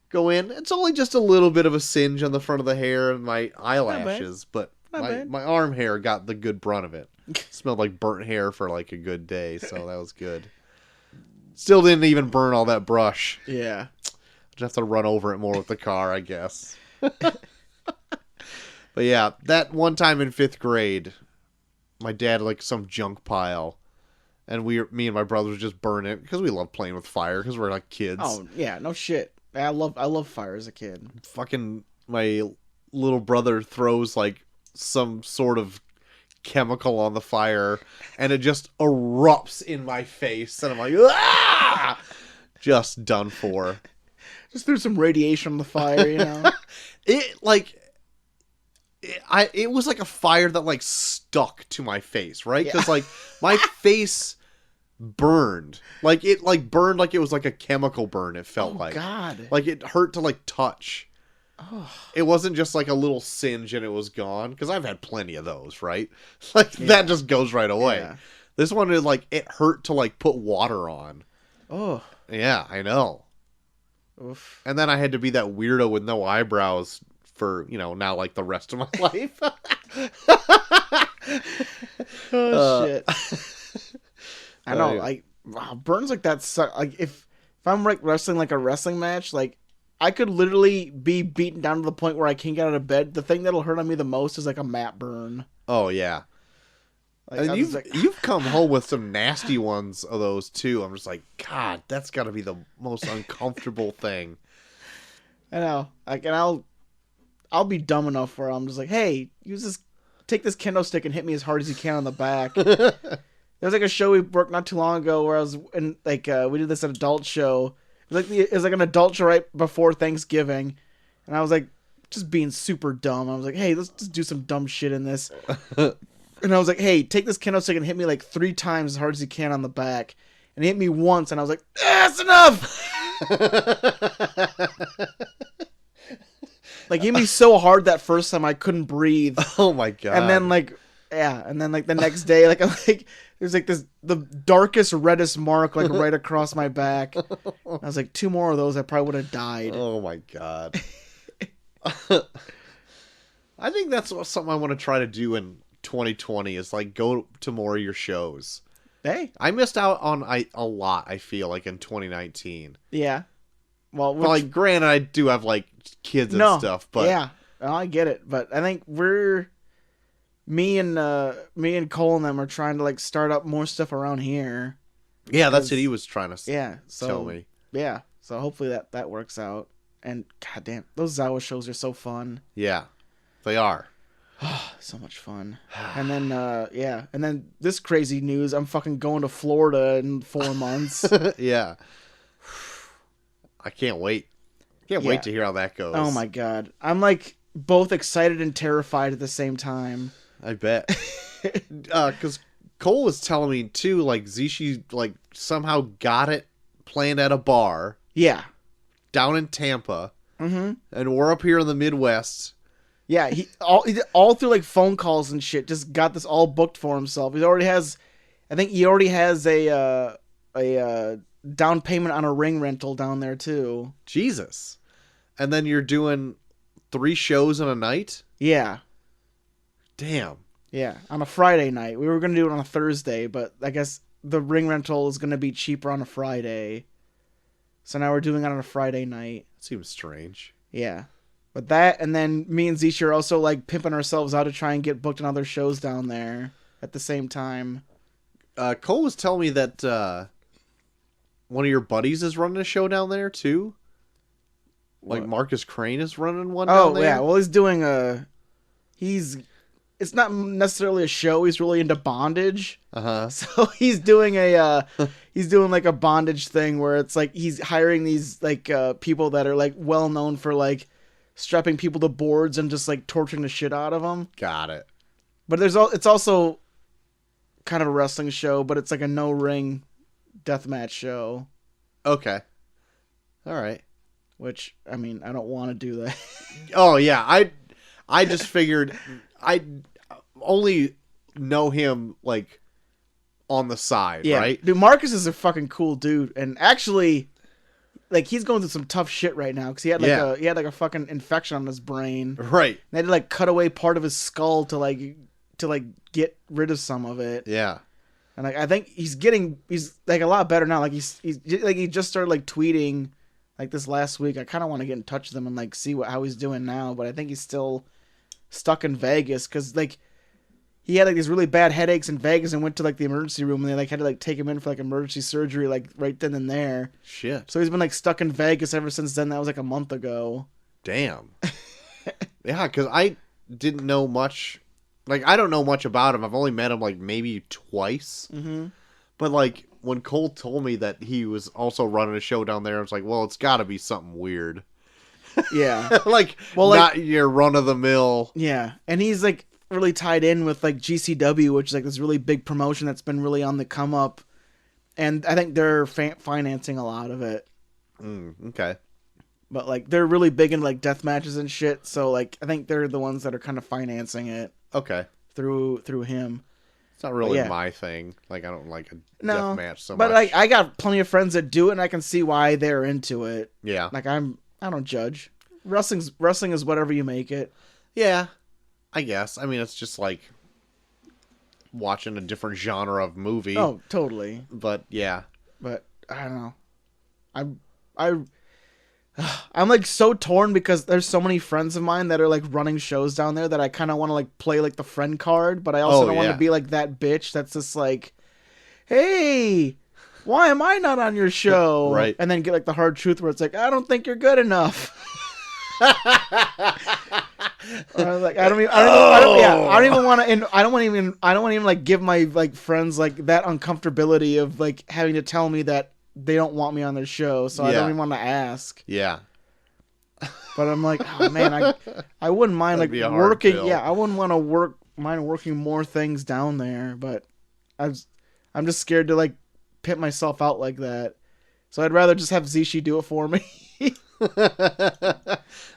Go in. It's only just a little bit of a singe on the front of the hair and my eyelashes, but my arm hair got the good brunt of it. Smelled like burnt hair for like a good day, so that was good. Still didn't even burn all that brush. Yeah. Just have to run over it more with the car, I guess. But yeah, that one time in 5th grade, my dad had like some junk pile, and me and my brothers just burn it because we love playing with fire because we're like kids. Oh yeah, no shit. I love fire as a kid. Fucking my little brother throws like some sort of chemical on the fire, and it just erupts in my face, and I'm like, ah! Just done for. Just threw some radiation on the fire, you know. It was like a fire that like stuck to my face, right? Because like my face burned, like it like burned like it was like a chemical burn. It felt like it hurt to like touch. Oh. It wasn't just like a little singe and it was gone, because I've had plenty of those, right? Like that just goes right away. Yeah. This one is like it hurt to like put water on. Oh, yeah, I know. Oof. And then I had to be that weirdo with no eyebrows for, now like the rest of my life. Oh shit. I know, like, wow, burns like that suck. Like if I'm like wrestling like a wrestling match, like I could literally be beaten down to the point where I can't get out of bed. The thing that'll hurt on me the most is like a mat burn. Oh yeah. Like, and you've come home with some nasty ones of those too. I'm just like, God, that's got to be the most uncomfortable thing. I know. Like, and I'll be dumb enough where I'm just like, hey, take this kendo stick and hit me as hard as you can on the back. There was like a show we worked not too long ago where I was in like we did this adult show. It was like an adult show right before Thanksgiving, and I was like just being super dumb. I was like, hey, let's just do some dumb shit in this. And I was like, hey, take this kendo stick and hit me like 3 times as hard as you can on the back. And he hit me once, and I was like, that's enough! Like, he hit me so hard that first time I couldn't breathe. Oh my God. And then the next day, there's like the darkest, reddest mark like right across my back. I was like, 2 more of those, I probably would have died. Oh my God. I think that's something I want to try to do in 2020 is like go to more of your shows. Hey, I missed out on a lot, I feel like, in 2019. Yeah. Well, like, granted, I do have like kids and stuff, but yeah, I get it. But I think me and Cole and them are trying to like start up more stuff around here. Yeah, that's what he was trying to tell me. Yeah, so hopefully that works out. And goddamn, those Zawa shows are so fun. Yeah, they are. So much fun. And then and then this crazy news, I'm fucking going to Florida in 4 months. Yeah. I can't wait. Can't wait to hear how that goes. Oh my God. I'm like both excited and terrified at the same time. I bet. Because Cole was telling me too, like Zishi like somehow got it planned at a bar. Yeah. Down in Tampa. Mm-hmm. And we're up here in the Midwest. Yeah, he all through like phone calls and shit just got this all booked for himself. He already has a down payment on a ring rental down there too. Jesus. And then you're doing 3 shows in a night? Yeah. Damn. Yeah, on a Friday night. We were going to do it on a Thursday, but I guess the ring rental is going to be cheaper on a Friday. So now we're doing it on a Friday night. Seems strange. Yeah. But that, and then me and Zishi are also like pimping ourselves out to try and get booked on other shows down there at the same time. Cole was telling me that one of your buddies is running a show down there too. Like What? Marcus Crane is running one down there. Oh yeah, well he's doing it's not necessarily a show. He's really into bondage. So he's doing he's doing like a bondage thing where it's like he's hiring these like people that are like well known for like strapping people to boards and just like torturing the shit out of them. Got it. But it's also kind of a wrestling show, but it's like a no ring deathmatch show. Okay. All right. Which I mean, I don't want to do that. Oh yeah, I just figured I only know him like on the side, Yeah, right? dude, Marcus is a fucking cool dude, and actually, like he's going through some tough shit right now because he had like a fucking infection on his brain. Right. They had to like cut away part of his skull to get rid of some of it. Yeah. And like I think he's like a lot better now. Like he's like he just started like tweeting like this last week. I kind of want to get in touch with him and like see how he's doing now, but I think he's still stuck in Vegas because like he had like these really bad headaches in Vegas and went to like the emergency room and they like had to like take him in for like emergency surgery like right then and there. Shit. So he's been like stuck in Vegas ever since then. That was like a month ago. Damn. Yeah, because I didn't know much. Like, I don't know much about him. I've only met him, like, maybe twice. Mm-hmm. But, like, when Cole told me that he was also running a show down there, I was like, well, it's got to be something weird. Yeah. Like, well, not your run-of-the-mill. Yeah. And he's, like, really tied in with, like, GCW, which is, like, this really big promotion that's been really on the come-up. And I think they're financing a lot of it. Okay. But, like, they're really big in, like, death matches and shit. So, like, I think they're the ones that are kind of financing it. Okay. Through him. It's not really my thing. Like, I don't like a death match so much. But, like, I got plenty of friends that do it, and I can see why they're into it. Yeah. Like, I don't judge. Wrestling is whatever you make it. Yeah. I guess. I mean, it's just like watching a different genre of movie. Oh, totally. But, yeah. But, I don't know. I'm like so torn because there's so many friends of mine that are like running shows down there that I kind of want to like play like the friend card, but I also don't want to be like that bitch that's just like, hey, why am I not on your show? Right. And then get like the hard truth where it's like, I don't think you're good enough. Like I don't want to even like give my like friends like that uncomfortability of like having to tell me that they don't want me on their show, so I don't even want to ask. Yeah. But I'm like, oh man, I wouldn't mind like working. Pill. Yeah, I wouldn't want to mind working more things down there, but I'm just scared to like pit myself out like that. So I'd rather just have Zishi do it for me.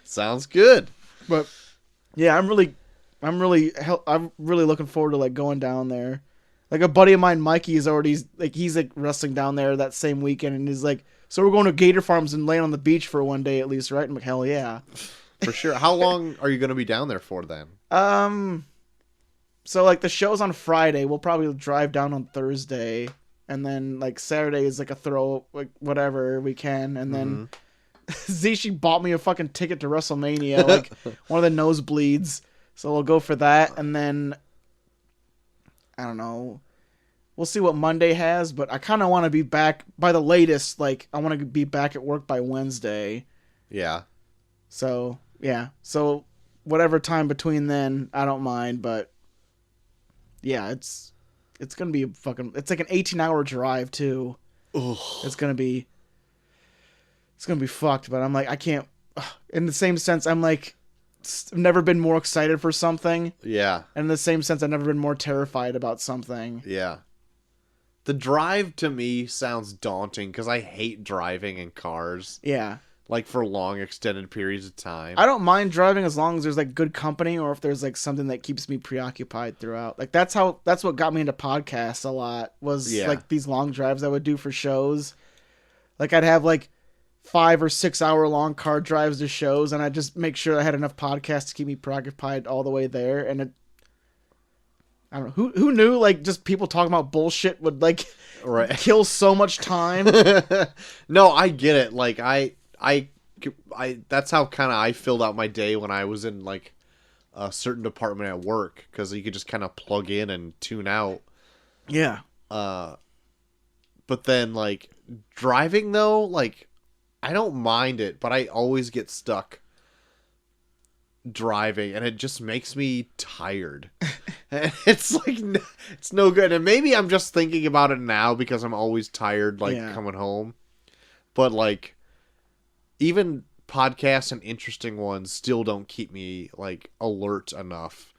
Sounds good. But yeah, I'm really looking forward to like going down there. Like a buddy of mine, Mikey, is already like he's like wrestling down there that same weekend, and he's like, so we're going to Gator Farms and laying on the beach for one day at least, right? I'm like, hell yeah, for sure. How long are you going to be down there for then? So like the show's on Friday. We'll probably drive down on Thursday, and then like Saturday is like a throw, like whatever we can, and then Zishi bought me a fucking ticket to WrestleMania, like one of the nosebleeds. So we'll go for that, and then I don't know. We'll see what Monday has, but I kind of want to be back by the latest. Like, I want to be back at work by Wednesday. Yeah. So, yeah. So, whatever time between then, I don't mind, but yeah, it's going to be it's like an 18-hour drive, too. Ugh. It's going to be fucked, but I'm like, I can't, in the same sense, I'm like, I've never been more excited for something. Yeah. And in the same sense, I've never been more terrified about something. Yeah. The drive to me sounds daunting because I hate driving in cars. Yeah. Like for long extended periods of time. I don't mind driving as long as there's like good company or if there's like something that keeps me preoccupied throughout. Like that's what got me into podcasts a lot was like these long drives I would do for shows. Like I'd have like 5 or 6 hour long car drives to shows, and I just make sure I had enough podcasts to keep me preoccupied all the way there. And I don't know who knew like just people talking about bullshit would like kill so much time. No, I get it. Like I that's how kind of I filled out my day when I was in like a certain department at work, because you could just kind of plug in and tune out. Yeah. But then, like, driving, though, like, I don't mind it, but I always get stuck driving, and it just makes me tired. And it's, like, it's no good. And maybe I'm just thinking about it now because I'm always tired, like, coming home. But, like, even podcasts and interesting ones still don't keep me, like, alert enough.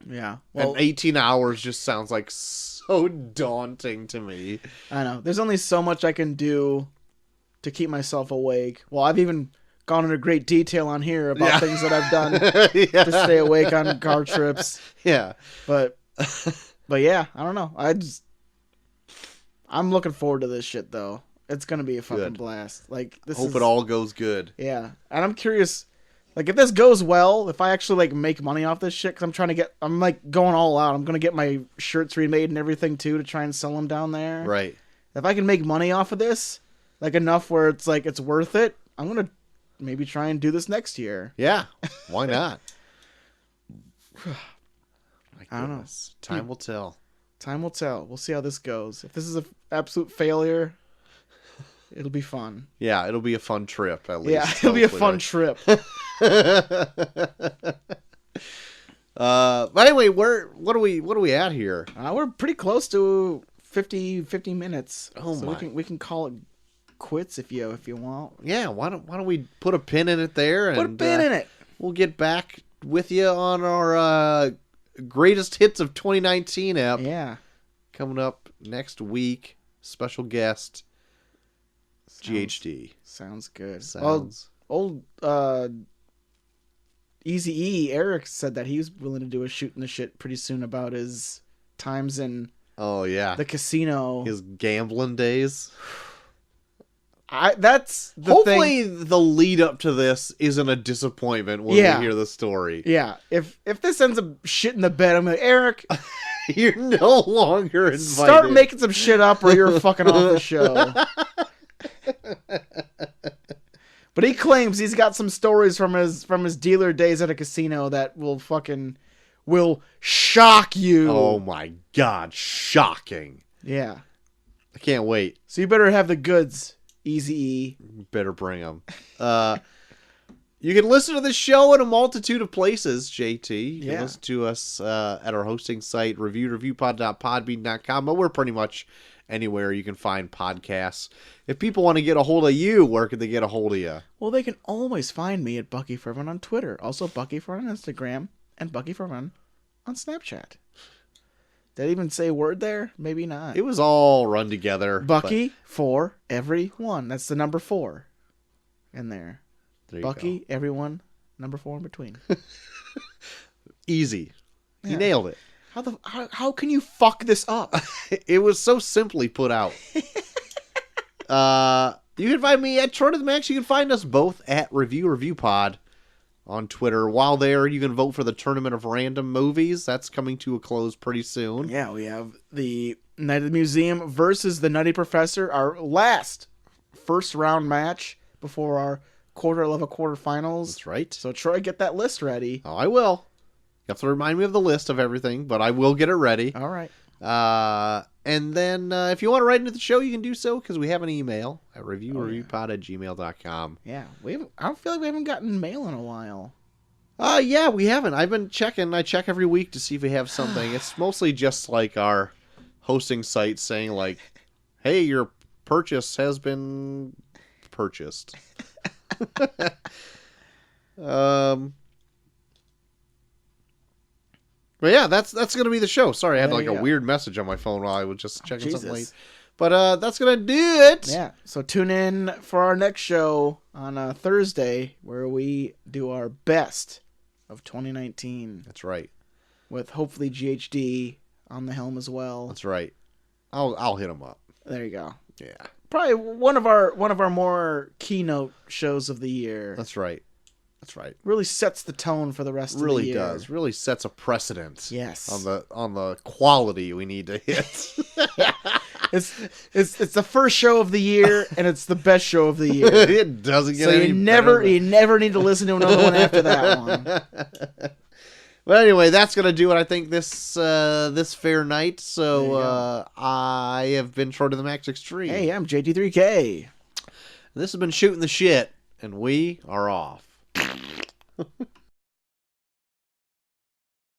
Yeah. Well, and 18 hours just sounds like so daunting to me. I know. There's only so much I can do to keep myself awake. Well, I've even gone into great detail on here about things that I've done to stay awake on car trips. Yeah. But yeah, I don't know. I'm looking forward to this shit, though. It's going to be a fucking blast. Like, Hope it all goes good. Yeah. And I'm curious, like, if this goes well, if I actually, like, make money off this shit, because I'm, like, going all out. I'm going to get my shirts remade and everything, too, to try and sell them down there. Right. If I can make money off of this, like, enough where it's, like, it's worth it, I'm going to maybe try and do this next year. Yeah. Why not? I don't know. Time will tell. Time will tell. We'll see how this goes. If this is an absolute failure, it'll be fun. Yeah, it'll be a fun trip, at least. Yeah, it'll be a fun trip. But anyway, what are we at here? We're pretty close to 50 minutes. Oh so my. we can call it quits if you want. Yeah, why don't we put a pin in it there? Put a pin in it. We'll get back with you on our greatest hits of 2019 app. Yeah. Coming up next week. Special guest. GHD. Sounds good. Sounds. Well, old Eazy-E, Eric said that he was willing to do a Shootin' the Shit pretty soon about his times in the casino. His gambling days. That's the Hopefully thing. the lead up to this isn't a disappointment when we hear the story. Yeah. If this ends up shit in the bed, I'm like, Eric, you're no longer invited. Start making some shit up or you're fucking off the show. But he claims he's got some stories from his dealer days at a casino that will shock you. Oh my god, shocking. Yeah. I can't wait. So you better have the goods, Eazy-E. Better bring them. You can listen to the show in a multitude of places, JT. You can listen to us at our hosting site, reviewpod.podbean.com, but we're pretty much anywhere you can find podcasts. If people want to get a hold of you, where can they get a hold of you? Well, they can always find me at Bucky for Run on Twitter. Also, Bucky for Run on Instagram and Bucky for Run on Snapchat. Did I even say a word there? Maybe not. It was all run together. Bucky for everyone. That's the number 4 in there. Bucky, everyone, number 4 in between. Easy. You nailed it. How can you fuck this up? It was so simply put out. You can find me at Troy to the Max. You can find us both at ReviewPod on Twitter. While there, you can vote for the Tournament of Random Movies. That's coming to a close pretty soon. Yeah, we have the Night of the Museum versus the Nutty Professor, our last first round match before our quarter-level quarterfinals. That's right. So, Troy, get that list ready. Oh, I will. You have to remind me of the list of everything, but I will get it ready. All right. And then if you want to write into the show, you can do so because we have an email at reviewpod@gmail.com. Yeah, I don't feel like we haven't gotten mail in a while. Yeah, we haven't. I've been checking. I check every week to see if we have something. It's mostly just like our hosting site saying like, hey, your purchase has been purchased. But yeah, that's going to be the show. Sorry, I had like a weird message on my phone while I was just checking something late. But that's going to do it. Yeah, so tune in for our next show on Thursday where we do our best of 2019. That's right. With hopefully GHD on the helm as well. That's right. I'll hit him up. There you go. Yeah. Probably one of our more keynote shows of the year. That's right. That's right. Really sets the tone for the rest of the year. Really does. Really sets a precedent. Yes. On the quality we need to hit. It's the first show of the year and it's the best show of the year. It doesn't get any better. You never need to listen to another one after that one. But anyway, that's gonna do it. I think this this fair night. So I have been Short of the Max Extreme. Hey, I'm JT3K. This has been Shooting the Shit, and we are off.